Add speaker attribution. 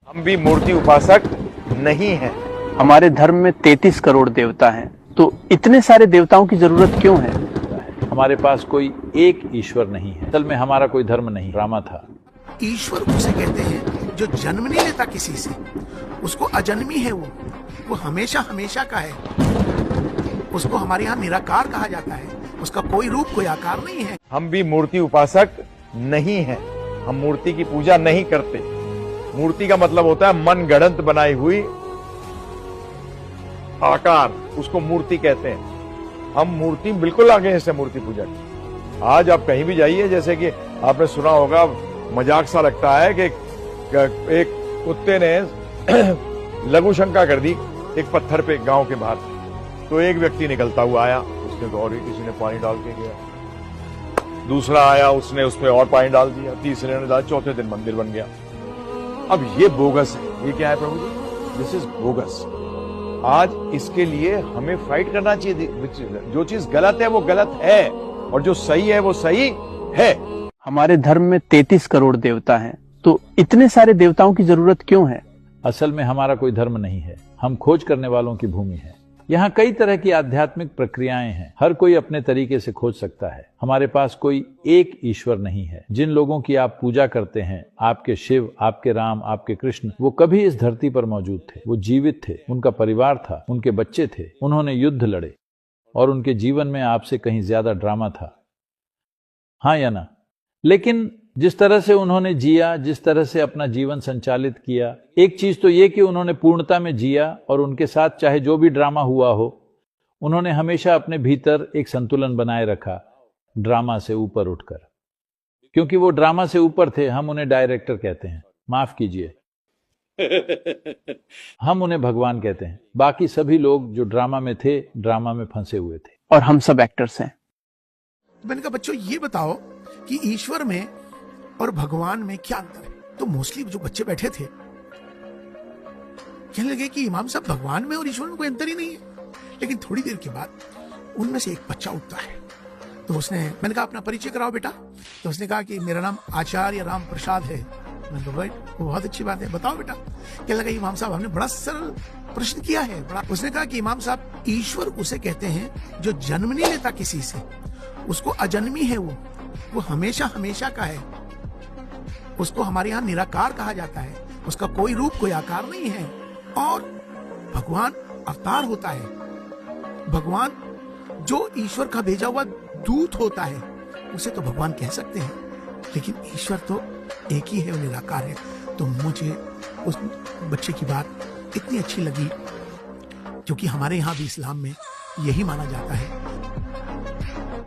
Speaker 1: हम भी मूर्ति उपासक नहीं हैं।
Speaker 2: हमारे धर्म में 33 करोड़ देवता हैं, तो इतने सारे देवताओं की जरूरत क्यों है?
Speaker 3: हमारे पास कोई एक ईश्वर नहीं है। असल में हमारा कोई धर्म नहीं, ड्रामा था।
Speaker 4: ईश्वर उसे कहते हैं जो जन्म नहीं लेता किसी से, उसको अजन्मी है, वो हमेशा हमेशा का है। उसको हमारे यहाँ निराकार कहा जाता है, उसका कोई रूप कोई आकार नहीं है।
Speaker 1: हम भी मूर्ति उपासक नहीं हैं। हम मूर्ति की पूजा नहीं करते। मूर्ति का मतलब होता है मन गढ़ंत बनाई हुई आकार, उसको मूर्ति कहते हैं। हम मूर्ति बिल्कुल आगे हैं इससे मूर्ति पूजा की। आज आप कहीं भी जाइए, जैसे कि आपने सुना होगा, मजाक सा लगता है कि एक कुत्ते ने लघु शंका कर दी एक पत्थर पे गांव के बाहर। तो एक व्यक्ति निकलता हुआ आया, उसने गौरी किसी ने पानी डाल के गया। दूसरा आया, उसने उस पर और पानी डाल दिया। तीसरे ने डाला, चौथे दिन मंदिर बन गया। अब ये बोगस है। ये क्या है प्रभु जी? This is bogus. आज इसके लिए हमें फाइट करना चाहिए। जो चीज गलत है वो गलत है, और जो सही है वो सही है।
Speaker 2: हमारे धर्म में 33 करोड़ देवता हैं, तो इतने सारे देवताओं की जरूरत क्यों है?
Speaker 3: असल में हमारा कोई धर्म नहीं है। हम खोज करने वालों की भूमि है। यहाँ कई तरह की आध्यात्मिक प्रक्रियाएं हैं। हर कोई अपने तरीके से खोज सकता है। हमारे पास कोई एक ईश्वर नहीं है। जिन लोगों की आप पूजा करते हैं, आपके शिव, आपके राम, आपके कृष्ण, वो कभी इस धरती पर मौजूद थे। वो जीवित थे, उनका परिवार था, उनके बच्चे थे, उन्होंने युद्ध लड़े, और उनके जीवन में आपसे कहीं ज्यादा ड्रामा था। हाँ या ना? लेकिन जिस तरह से उन्होंने जिया, जिस तरह से अपना जीवन संचालित किया, एक चीज तो ये कि उन्होंने पूर्णता में जिया, और उनके साथ चाहे जो भी ड्रामा हुआ हो, उन्होंने हमेशा अपने भीतर एक संतुलन बनाए रखा, ड्रामा से ऊपर उठकर। क्योंकि वो ड्रामा से ऊपर थे, हम उन्हें डायरेक्टर कहते हैं, माफ कीजिए, हम उन्हें भगवान कहते हैं। बाकी सभी लोग जो ड्रामा में थे, ड्रामा में फंसे हुए थे,
Speaker 2: और हम सब एक्टर्स हैं।
Speaker 4: मैंने कहा बच्चों ये बताओ कि ईश्वर में और भगवान में क्या अंतर है? तो मोस्टली जो बच्चे बैठे थे कहने लगे कि इमाम साहब, भगवान में और ईश्वर में कोई अंतर ही नहीं है। लेकिन थोड़ी देर के बाद उनमें से एक बच्चा उठता है। तो मैंने कहा अपना परिचय कराओ बेटा। तो उसने कहा कि मेरा नाम आचार्य राम प्रसाद है। मैंने कहा भाई बहुत अच्छी बात है, बताओ बेटा। कहने लगा इमाम साहब, हमने बड़ा सरल प्रश्न किया है। उसने कहा कि इमाम साहब, ईश्वर उसे कहते हैं जो जन्म नहीं लेता किसी से, उसको अजन्मी है, वो हमेशा हमेशा का है। उसको हमारे यहाँ निराकार कहा जाता है, उसका कोई रूप कोई आकार नहीं है। और भगवान अवतार होता है। भगवान जो ईश्वर का भेजा हुआ दूत होता है, उसे तो भगवान कह सकते हैं। लेकिन ईश्वर तो एक ही है, वो निराकार है। तो मुझे उस बच्चे की बात इतनी अच्छी लगी, क्योंकि हमारे यहाँ भी इस्लाम में यही माना जाता है